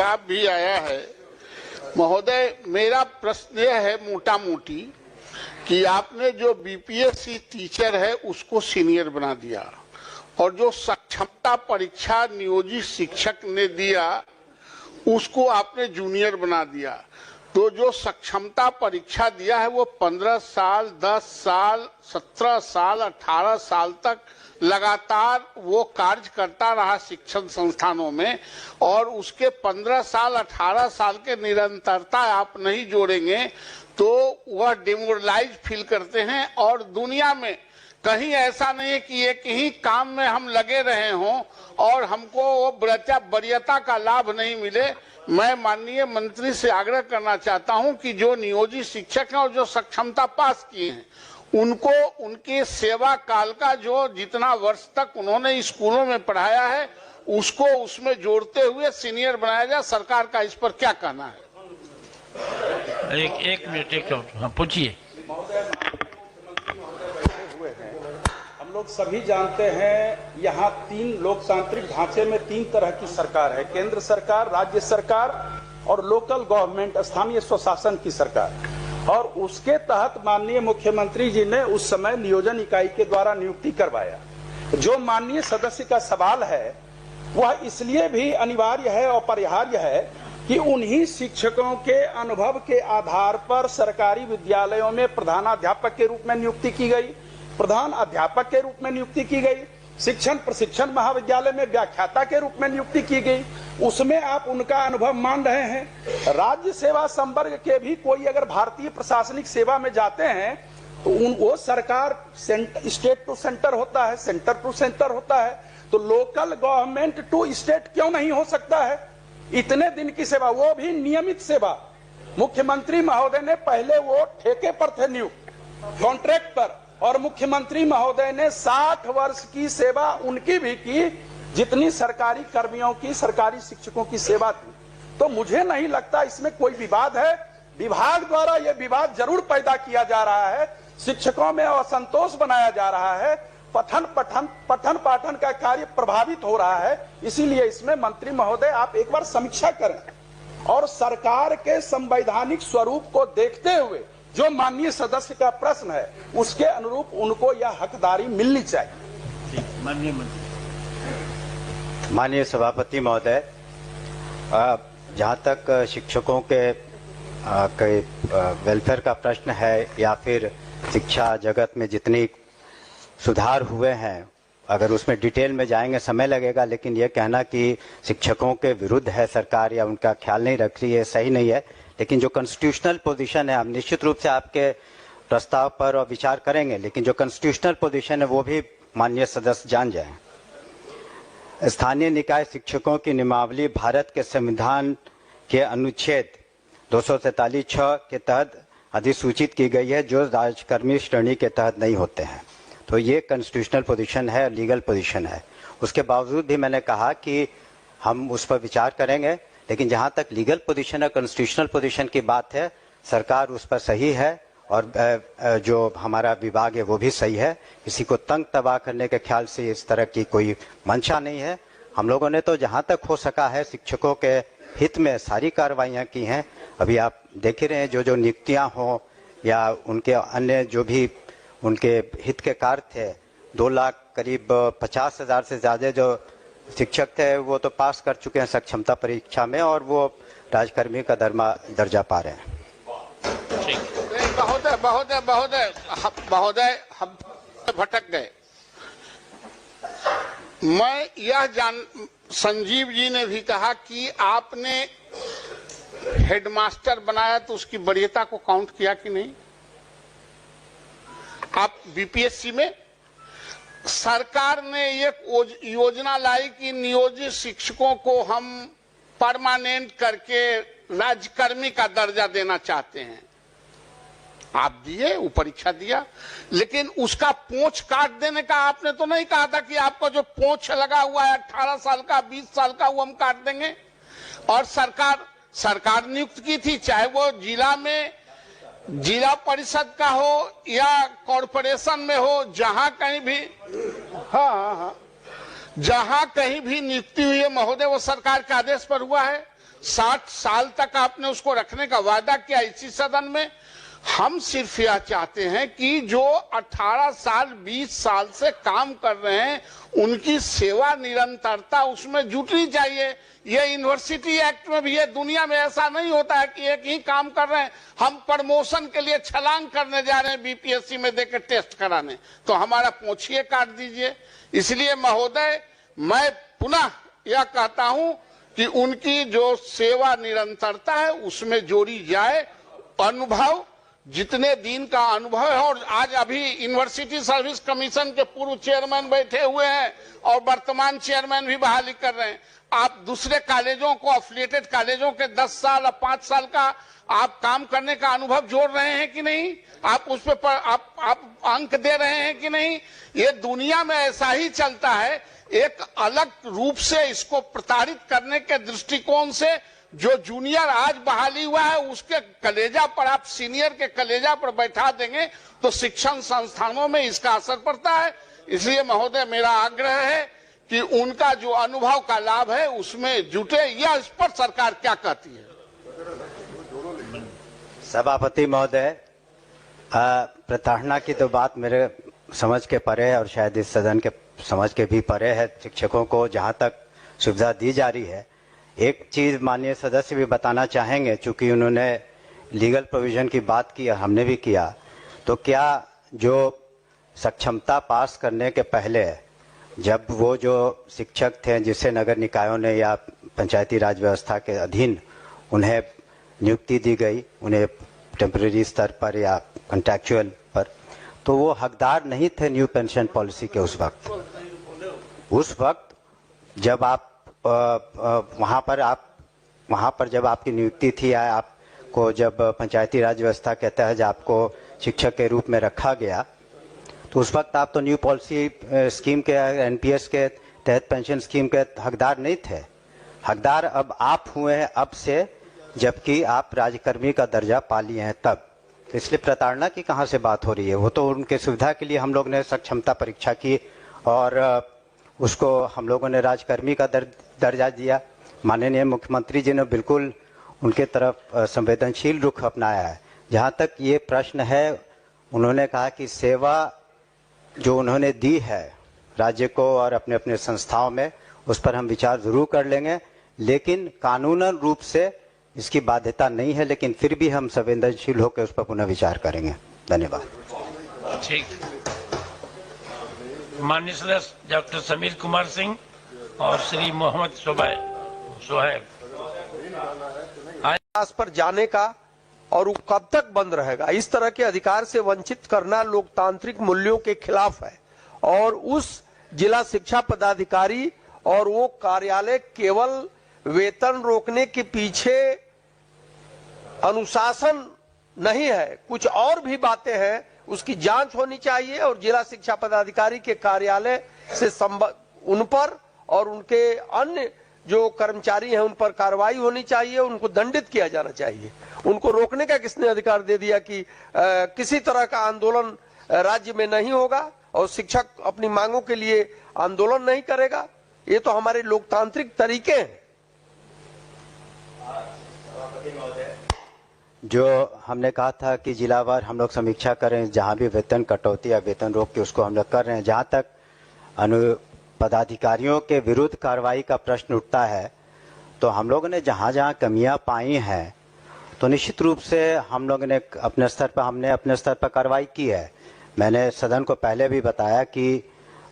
जवाब भी आया है। महोदय, मेरा प्रश्न यह है मोटा मोटी कि आपने जो बीपीएससी टीचर है उसको सीनियर बना दिया और जो सक्षमता परीक्षा नियोजित शिक्षक ने दिया उसको आपने जूनियर बना दिया। तो जो सक्षमता परीक्षा दिया है वो 15 साल, 10 साल, 17 साल, 18 साल तक लगातार वो कार्य करता रहा शिक्षण संस्थानों में, और उसके 15 साल 18 साल के निरंतरता आप नहीं जोड़ेंगे तो वह डिमोरलाइज फील करते हैं। और दुनिया में कहीं ऐसा नहीं है कि एक ही काम में हम लगे रहे हों और हमको वो वरीयता का लाभ नहीं मिले। मैं माननीय मंत्री से आग्रह करना चाहता हूं कि जो नियोजित शिक्षक हैं और जो सक्षमता पास किए हैं उनको उनके सेवा काल का जो जितना वर्ष तक उन्होंने स्कूलों में पढ़ाया है उसको उसमें जोड़ते हुए सीनियर बनाया जाए। सरकार का इस पर क्या कहना है? एक मिनट पूछिए। हम लोग सभी जानते हैं यहाँ 3 लोकतांत्रिक ढांचे में 3 तरह की सरकार है, केंद्र सरकार, राज्य सरकार और लोकल गवर्नमेंट, स्थानीय स्वशासन की सरकार। और उसके तहत माननीय मुख्यमंत्री जी ने उस समय नियोजन इकाई के द्वारा नियुक्ति करवाया। जो माननीय सदस्य का सवाल है वह इसलिए भी अनिवार्य है और अपरिहार्य है कि उन्हीं शिक्षकों के अनुभव के आधार पर सरकारी विद्यालयों में प्रधानाध्यापक के रूप में नियुक्ति की गई, प्रधान अध्यापक के रूप में नियुक्ति की गई, शिक्षण प्रशिक्षण महाविद्यालय में व्याख्याता के रूप में नियुक्ति की गई। उसमें आप उनका अनुभव मान रहे हैं। राज्य सेवा संवर्ग के भी कोई अगर भारतीय प्रशासनिक सेवा में जाते हैं तो वो सरकार स्टेट टू सेंटर होता है, सेंटर टू सेंटर होता है, तो लोकल गवर्नमेंट टू स्टेट क्यों नहीं हो सकता है? इतने दिन की सेवा, वो भी नियमित सेवा। मुख्यमंत्री महोदय ने पहले वो ठेके पर थे नियुक्त, कॉन्ट्रैक्ट पर, और मुख्यमंत्री महोदय ने 60 वर्ष की सेवा उनकी भी की जितनी सरकारी कर्मियों की, सरकारी शिक्षकों की सेवा थी। तो मुझे नहीं लगता इसमें कोई विवाद है। विभाग द्वारा यह विवाद जरूर पैदा किया जा रहा है, शिक्षकों में असंतोष बनाया जा रहा है, पठन पाठन का कार्य प्रभावित हो रहा है। इसीलिए इसमें मंत्री महोदय आप एक बार समीक्षा करें और सरकार के संवैधानिक स्वरूप को देखते हुए जो माननीय सदस्य का प्रश्न है उसके अनुरूप उनको यह हकदारी मिलनी चाहिए। माननीय मंत्री। माननीय सभापति महोदय, जहाँ तक शिक्षकों के वेलफेयर का प्रश्न है या फिर शिक्षा जगत में जितनी सुधार हुए हैं, अगर उसमें डिटेल में जाएंगे समय लगेगा, लेकिन ये कहना कि शिक्षकों के विरुद्ध है सरकार या उनका ख्याल नहीं रख रही है, सही नहीं है। लेकिन जो कॉन्स्टिट्यूशनल पोजीशन है, हम निश्चित रूप से आपके प्रस्ताव पर विचार करेंगे, लेकिन जो कॉन्स्टिट्यूशनल पोजीशन है वो भी माननीय सदस्य जान जाएं। स्थानीय निकाय शिक्षकों की नियमावली भारत के संविधान के अनुच्छेद 243(6) के तहत अधिसूचित की गई है, जो राजकर्मी श्रेणी के तहत नहीं होते हैं। तो ये कॉन्स्टिट्यूशनल पोजीशन है, लीगल पोजीशन है। उसके बावजूद भी मैंने कहा कि हम उस पर विचार करेंगे, लेकिन जहाँ तक लीगल पोजीशन है, कॉन्स्टिट्यूशनल पोजीशन की बात है, सरकार उस पर सही है और जो हमारा विभाग है वो भी सही है। किसी को तंग तबाह करने के ख्याल से इस तरह की कोई मंशा नहीं है। हम लोगों ने तो जहाँ तक हो सका है शिक्षकों के हित में सारी कार्रवाइयाँ की हैं। अभी आप देख ही रहे हैं जो नियुक्तियाँ हों या उनके अन्य जो भी उनके हित के कार्य थे, 2 लाख करीब 50,000 से ज़्यादा जो शिक्षक थे वो तो पास कर चुके हैं सक्षमता परीक्षा में और वो राजकर्मी का दर्जा पा रहे हैं। महोदय हम भटक गए। मैं यह संजीव जी ने भी कहा कि आपने हेडमास्टर बनाया तो उसकी वरीयता को काउंट किया कि नहीं? आप बीपीएससी में सरकार ने एक योजना लाई कि नियोजित शिक्षकों को हम परमानेंट करके राज्यकर्मी का दर्जा देना चाहते हैं। आप दिए, वो परीक्षा दिया, लेकिन उसका पोंछ काट देने का आपने तो नहीं कहा था कि आपको जो पोंछ लगा हुआ है 18 साल का, 20 साल का, वो हम काट देंगे। और सरकार नियुक्त की थी, चाहे वो जिला में जिला परिषद का हो या कॉरपोरेशन में हो, जहां कहीं भी जहां कहीं भी नियुक्ति हुई है महोदय वो सरकार के आदेश पर हुआ है। 60 साल तक आपने उसको रखने का वादा किया इसी सदन में। हम सिर्फ यह चाहते हैं कि जो 18 साल 20 साल से काम कर रहे हैं उनकी सेवा निरंतरता उसमें जुटनी चाहिए। ये यूनिवर्सिटी एक्ट में भी है, दुनिया में ऐसा नहीं होता है कि एक ही काम कर रहे हैं, हम प्रमोशन के लिए छलांग करने जा रहे हैं बीपीएससी में देकर टेस्ट कराने, तो हमारा पोंछिए काट दीजिए। इसलिए महोदय मैं पुनः यह कहता हूं कि उनकी जो सेवा निरंतरता है उसमें जोड़ी जाए। अनुभव जितने दिन का अनुभव है, और आज अभी यूनिवर्सिटी सर्विस कमीशन के पूर्व चेयरमैन बैठे हुए हैं और वर्तमान चेयरमैन भी बहाली कर रहे हैं। आप दूसरे कॉलेजों को, एफिलिएटेड कॉलेजों के 10 साल और 5 साल का आप काम करने का अनुभव जोड़ रहे हैं कि नहीं? आप उस पे आप अंक दे रहे हैं कि नहीं? ये दुनिया में ऐसा ही चलता है। एक अलग रूप से इसको प्रताड़ित करने के दृष्टिकोण से जो जूनियर आज बहाली हुआ है उसके कलेजा पर आप सीनियर के कलेजा पर बैठा देंगे तो शिक्षण संस्थानों में इसका असर पड़ता है। इसलिए महोदय मेरा आग्रह है कि उनका जो अनुभव का लाभ है उसमें जुटे। यह इस पर सरकार क्या कहती है? सभापति महोदय, प्रताड़ना की तो बात मेरे समझ के परे है और शायद इस सदन के समझ के भी परे है। शिक्षकों को जहां तक सुविधा दी जा रही है, एक चीज माननीय सदस्य भी बताना चाहेंगे, चूंकि उन्होंने लीगल प्रोविजन की बात की और हमने भी किया, तो क्या जो सक्षमता पास करने के पहले जब वो जो शिक्षक थे जिसे नगर निकायों ने या पंचायती राज व्यवस्था के अधीन उन्हें नियुक्ति दी गई, उन्हें टेम्परेरी स्तर पर या कॉन्ट्रैक्चुअल पर, तो वो हकदार नहीं थे न्यू पेंशन पॉलिसी के उस वक्त जब आप वहाँ पर जब आपकी नियुक्ति थी या आपको जब पंचायती राज व्यवस्था के तहत आपको शिक्षक के रूप में रखा गया, तो उस वक्त आप तो न्यू पॉलिसी स्कीम के एनपीएस के तहत पेंशन स्कीम के हकदार नहीं थे। हकदार अब आप हुए हैं अब से, जबकि आप राज्यकर्मी का दर्जा पा लिए हैं तब। इसलिए प्रताड़ना की कहाँ से बात हो रही है? वो तो उनके सुविधा के लिए हम लोग ने सक्षमता परीक्षा की और उसको हम लोगों ने राजकर्मी का दर्जा दिया। माननीय मुख्यमंत्री जी ने बिल्कुल उनके तरफ संवेदनशील रुख अपनाया है। जहाँ तक ये प्रश्न है, उन्होंने कहा कि सेवा जो उन्होंने दी है राज्य को और अपने अपने संस्थाओं में, उस पर हम विचार जरूर कर लेंगे, लेकिन कानूनन रूप से इसकी बाध्यता नहीं है, लेकिन फिर भी हम संवेदनशील होकर उस पर पुनः विचार करेंगे। धन्यवाद। ठीक। माननीय सदस्य डॉक्टर समीर कुमार सिंह और श्री मोहम्मद सोहेब पर जाने का और वो कब तक बंद रहेगा, इस तरह के अधिकार से वंचित करना लोकतांत्रिक मूल्यों के खिलाफ है। और उस जिला शिक्षा पदाधिकारी और वो कार्यालय केवल वेतन रोकने के पीछे अनुशासन नहीं है, कुछ और भी बातें हैं, उसकी जांच होनी चाहिए और जिला शिक्षा पदाधिकारी के कार्यालय से उन पर और उनके अन्य जो कर्मचारी हैं उन पर कार्रवाई होनी चाहिए, उनको दंडित किया जाना चाहिए। उनको रोकने का किसने अधिकार दे दिया कि किसी तरह का आंदोलन राज्य में नहीं होगा और शिक्षक अपनी मांगों के लिए आंदोलन नहीं करेगा? ये तो हमारे लोकतांत्रिक तरीके हैं। जो हमने कहा था कि जिलावार हम लोग समीक्षा करें, जहां भी वेतन कटौती या वेतन रोक के उसको हम लोग कर रहे हैं। जहां तक पदाधिकारियों के विरुद्ध कार्रवाई का प्रश्न उठता है, तो हम लोगों ने जहां जहां कमियां पाई हैं, तो निश्चित रूप से हम लोगों ने अपने स्तर पर कार्रवाई की है। मैंने सदन को पहले भी बताया कि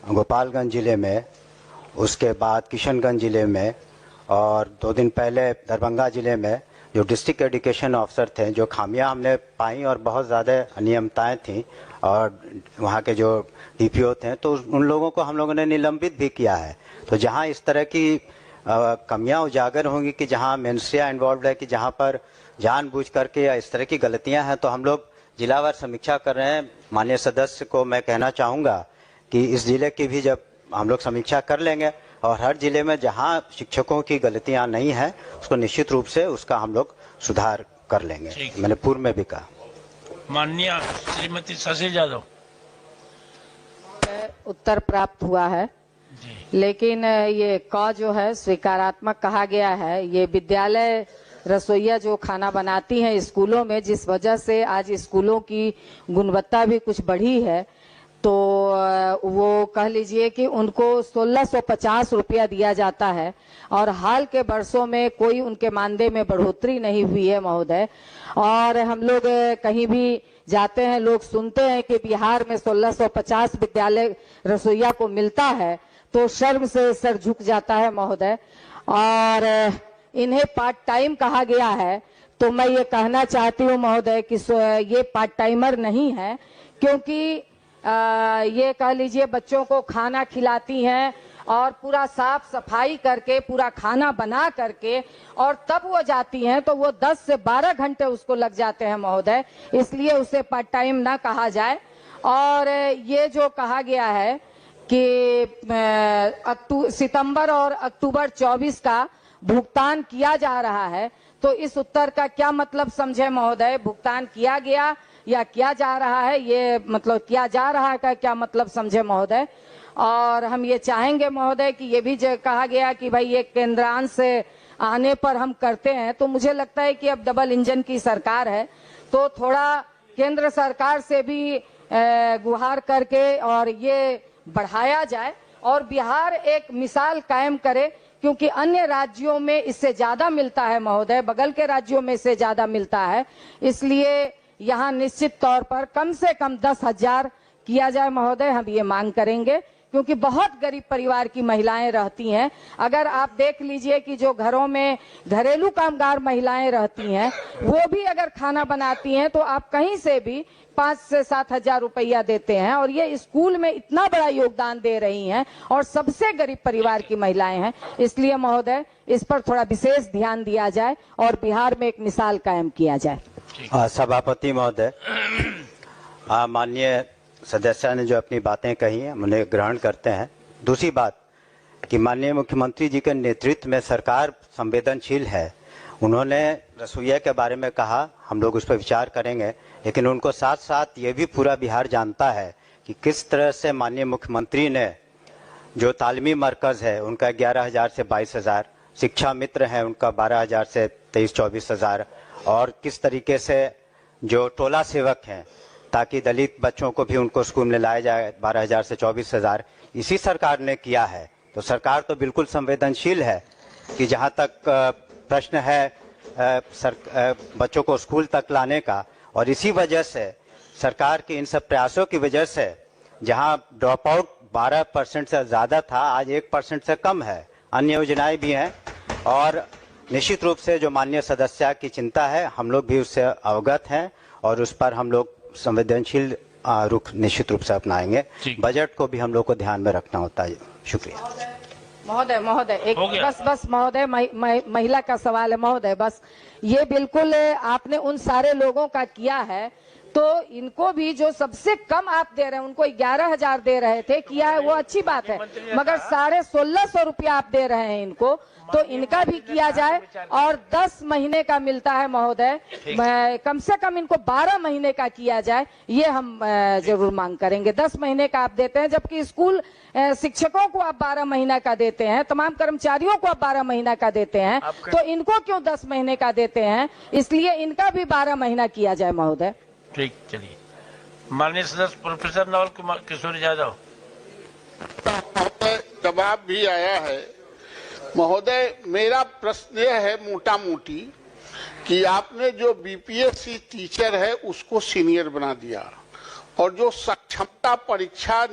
गोपालगंज जिले में, उसके बाद किशनगंज जिले में और 2 दिन पहले दरभंगा जिले में जो डिस्ट्रिक्ट एजुकेशन ऑफिसर थे, जो खामियां हमने पाई और बहुत ज़्यादा अनियमितताएं थी और वहाँ के जो डीपीओ थे, तो उन लोगों को हम लोगों ने निलंबित भी किया है। तो जहाँ इस तरह की कमियां उजागर होंगी कि जहाँ मेंस्ट्रिया इन्वॉल्व है, कि जहाँ पर जानबूझ करके या इस तरह की गलतियां हैं, तो हम लोग जिलावार समीक्षा कर रहे हैं। माननीय सदस्य को मैं कहना चाहूँगा कि इस जिले की भी जब हम लोग समीक्षा कर लेंगे और हर जिले में जहां शिक्षकों की गलतियां नहीं है उसको निश्चित रूप से उसका हम लोग सुधार कर लेंगे। मैंने पूर्व में भी कहा। माननीय श्रीमती शशि यादव। उत्तर प्राप्त हुआ है लेकिन ये क जो है स्वीकारात्मक कहा गया है। ये विद्यालय रसोइया जो खाना बनाती हैं स्कूलों में, जिस वजह से आज स्कूलों की गुणवत्ता भी कुछ बढ़ी है, तो वो कह लीजिए कि उनको 1650 रुपया दिया जाता है और हाल के वर्षों में कोई उनके मानदेय में बढ़ोतरी नहीं हुई है महोदय। और हम लोग कहीं भी जाते हैं, लोग सुनते हैं कि बिहार में 1650 विद्यालय रसोइया को मिलता है, तो शर्म से सर झुक जाता है महोदय। और इन्हें पार्ट टाइम कहा गया है, तो मैं ये कहना चाहती हूँ महोदय कि ये पार्ट टाइमर नहीं है, क्योंकि ये कह लीजिए बच्चों को खाना खिलाती हैं और पूरा साफ सफाई करके पूरा खाना बना करके और तब वो जाती हैं, तो वो 10 से 12 घंटे उसको लग जाते हैं महोदय, इसलिए उसे पार्ट टाइम ना कहा जाए। और ये जो कहा गया है कि सितंबर और अक्टूबर 24 का भुगतान किया जा रहा है, तो इस उत्तर का क्या मतलब समझे महोदय? भुगतान किया गया या किया जा रहा है, ये मतलब किया जा रहा है का क्या मतलब समझे महोदय? और हम ये चाहेंगे महोदय कि ये भी कहा गया कि भाई ये केंद्रांश से आने पर हम करते हैं, तो मुझे लगता है कि अब डबल इंजन की सरकार है, तो थोड़ा केंद्र सरकार से भी गुहार करके और ये बढ़ाया जाए और बिहार एक मिसाल कायम करे, क्योंकि अन्य राज्यों में इससे ज्यादा मिलता है महोदय, बगल के राज्यों में इससे ज्यादा मिलता है, इसलिए यहाँ निश्चित तौर पर कम से कम 10,000 किया जाए महोदय। हम ये मांग करेंगे, क्योंकि बहुत गरीब परिवार की महिलाएं रहती हैं। अगर आप देख लीजिए कि जो घरों में घरेलू कामगार महिलाएं रहती हैं, वो भी अगर खाना बनाती हैं, तो आप कहीं से भी 5 से 7 हजार रुपया देते हैं, और ये स्कूल में इतना बड़ा योगदान दे रही हैं और सबसे गरीब परिवार की महिलाएं हैं। इसलिए महोदय इस पर थोड़ा विशेष ध्यान दिया जाए और बिहार में एक मिसाल कायम किया जाए। सभापति महोदय, माननीय सदस्य ने जो अपनी बातें कही हैं उन्हें ग्रहण करते हैं। दूसरी बात कि माननीय मुख्यमंत्री जी के नेतृत्व में सरकार संवेदनशील है। उन्होंने रसोइया के बारे में कहा, हम लोग उस पर विचार करेंगे, लेकिन उनको साथ साथ ये भी पूरा बिहार जानता है कि किस तरह से माननीय मुख्यमंत्री ने जो तालीमी मरकज़ है उनका 11,000 से 22,000, शिक्षा मित्र है उनका 12,000 से 23-24,000, और किस तरीके से जो टोला सेवक हैं ताकि दलित बच्चों को भी उनको स्कूल में लाया जाए 12,000 से 24,000, इसी सरकार ने किया है। तो सरकार तो बिल्कुल संवेदनशील है कि जहाँ तक प्रश्न है बच्चों को स्कूल तक लाने का, और इसी वजह से सरकार के इन सब प्रयासों की वजह से जहाँ ड्रॉप आउट 12% से ज़्यादा था, आज 1% से कम है। अन्य योजनाएं भी हैं, और निश्चित रूप से जो माननीय सदस्य की चिंता है हम लोग भी उससे अवगत हैं, और उस पर हम लोग संवेदनशील रुख निश्चित रूप से अपनाएंगे। बजट को भी हम लोग को ध्यान में रखना होता है। शुक्रिया महोदय एक बस महोदय महिला का सवाल है महोदय, बस ये बिल्कुल आपने उन सारे लोगों का किया है, तो इनको भी जो सबसे कम आप दे रहे हैं, उनको 11,000 दे रहे थे, किया है वो अच्छी बात है, मगर 1650 रुपया आप दे रहे हैं इनको, तो इनका भी किया जाए। और 10 महीने का मिलता है महोदय, कम से कम इनको 12 महीने का किया जाए, ये हम जरूर मांग करेंगे। 10 महीने का आप देते हैं, जबकि स्कूल शिक्षकों को आप 12 महीना का देते हैं, तमाम कर्मचारियों को आप 12 महीना का देते हैं, तो इनको क्यों 10 महीने का देते हैं? इसलिए इनका भी 12 महीना किया जाए महोदय। ठीक, चलिए माननीय सदस्य प्रोफेसर नवल कुमार किशोर यादव। जवाब भी आया है महोदय। मेरा प्रश्न यह है मोटा मोटी कि आपने जो बीपीएससी टीचर है उसको सीनियर बना दिया, और जो सक्षमता परीक्षा